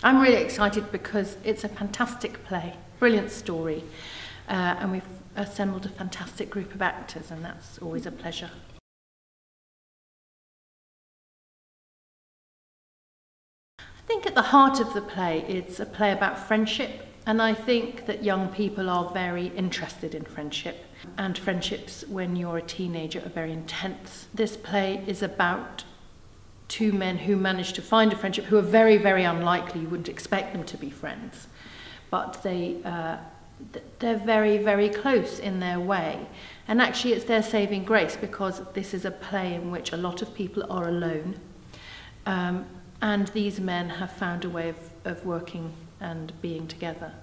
I'm really excited because it's a fantastic play, brilliant story, and we've assembled a fantastic group of actors, and that's always a pleasure. I think at the heart of the play, it's a play about friendship, and I think that young people are very interested in friendship, and friendships when you're a teenager are very intense. This play is about two men who manage to find a friendship, who are very, very unlikely. You wouldn't expect them to be friends, but they're very, very close in their way. And actually it's their saving grace, because this is a play in which a lot of people are alone, and these men have found a way of working and being together.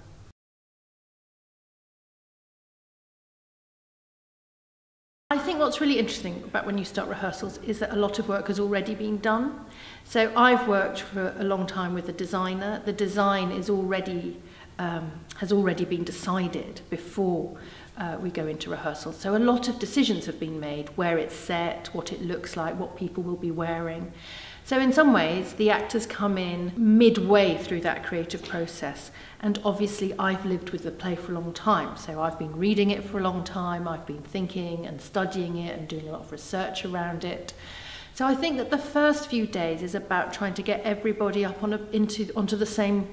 I think what's really interesting about when you start rehearsals is that a lot of work has already been done. So I've worked for a long time with a designer. The design is already has already been decided before we go into rehearsals. So a lot of decisions have been made: where it's set, what it looks like, what people will be wearing. So in some ways, the actors come in midway through that creative process. And obviously, I've lived with the play for a long time. So I've been reading it for a long time. I've been thinking and studying it and doing a lot of research around it. So I think that the first few days is about trying to get everybody up onto the same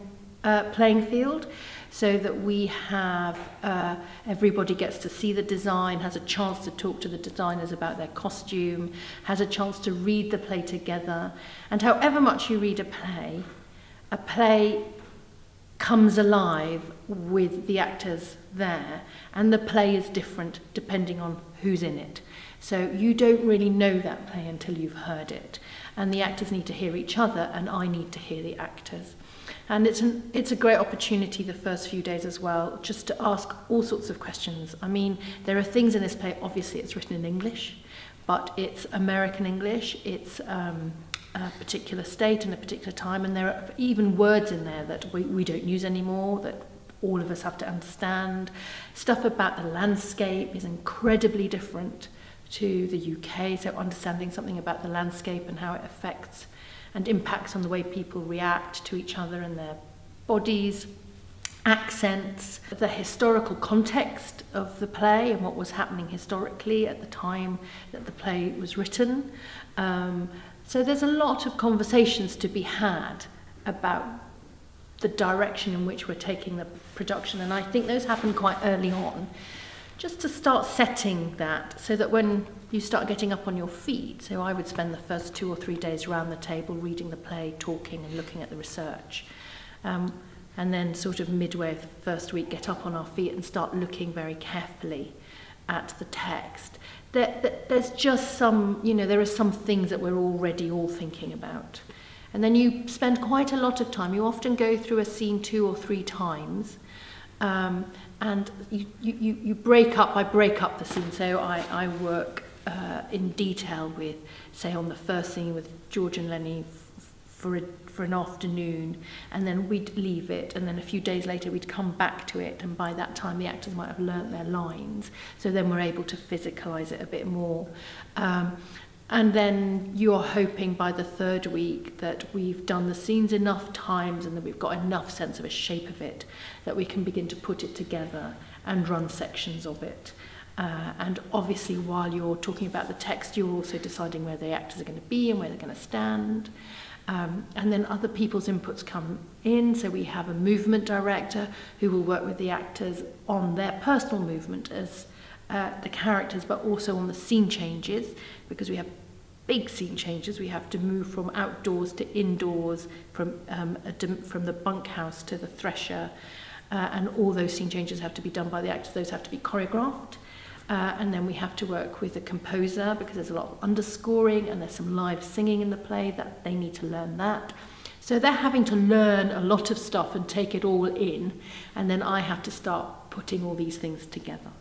playing field, so that we have everybody gets to see the design, has a chance to talk to the designers about their costume, has a chance to read the play together. And however much you read a play comes alive with the actors there, and the play is different depending on who's in it. So you don't really know that play until you've heard it, and the actors need to hear each other, and I need to hear the actors. And it's a great opportunity the first few days as well, just to ask all sorts of questions. I mean, there are things in this play, obviously it's written in English, but it's American English, it's a particular state and a particular time, and there are even words in there that we don't use anymore, that all of us have to understand. Stuff about the landscape is incredibly different to the UK, so understanding something about the landscape and how it affects and impacts on the way people react to each other and their bodies, accents, the historical context of the play and what was happening historically at the time that the play was written. So there's a lot of conversations to be had about the direction in which we're taking the production, and I think those happen quite early on, just to start setting that, so that when you start getting up on your feet, so I would spend the first 2 or 3 days around the table reading the play, talking and looking at the research, and then sort of midway of the first week get up on our feet and start looking very carefully at the text. There's just some, there are some things that we're already all thinking about. And then you spend quite a lot of time. You often go through a scene 2 or 3 times, and you break up. I break up the scene, so I work in detail with, say, on the first scene with George and Lenny for an afternoon, and then we'd leave it, and then a few days later we'd come back to it, and by that time the actors might have learnt their lines, so then we're able to physicalise it a bit more. And then you're hoping by the 3rd week that we've done the scenes enough times and that we've got enough sense of a shape of it that we can begin to put it together and run sections of it. And obviously while you're talking about the text, you're also deciding where the actors are going to be and where they're going to stand. And then other people's inputs come in, so we have a movement director who will work with the actors on their personal movement as the characters, but also on the scene changes, because we have big scene changes. We have to move from outdoors to indoors, from the bunkhouse to the thresher, and all those scene changes have to be done by the actors. Those have to be choreographed. And then we have to work with the composer, because there's a lot of underscoring and there's some live singing in the play that they need to learn that. So they're having to learn a lot of stuff and take it all in, and then I have to start putting all these things together.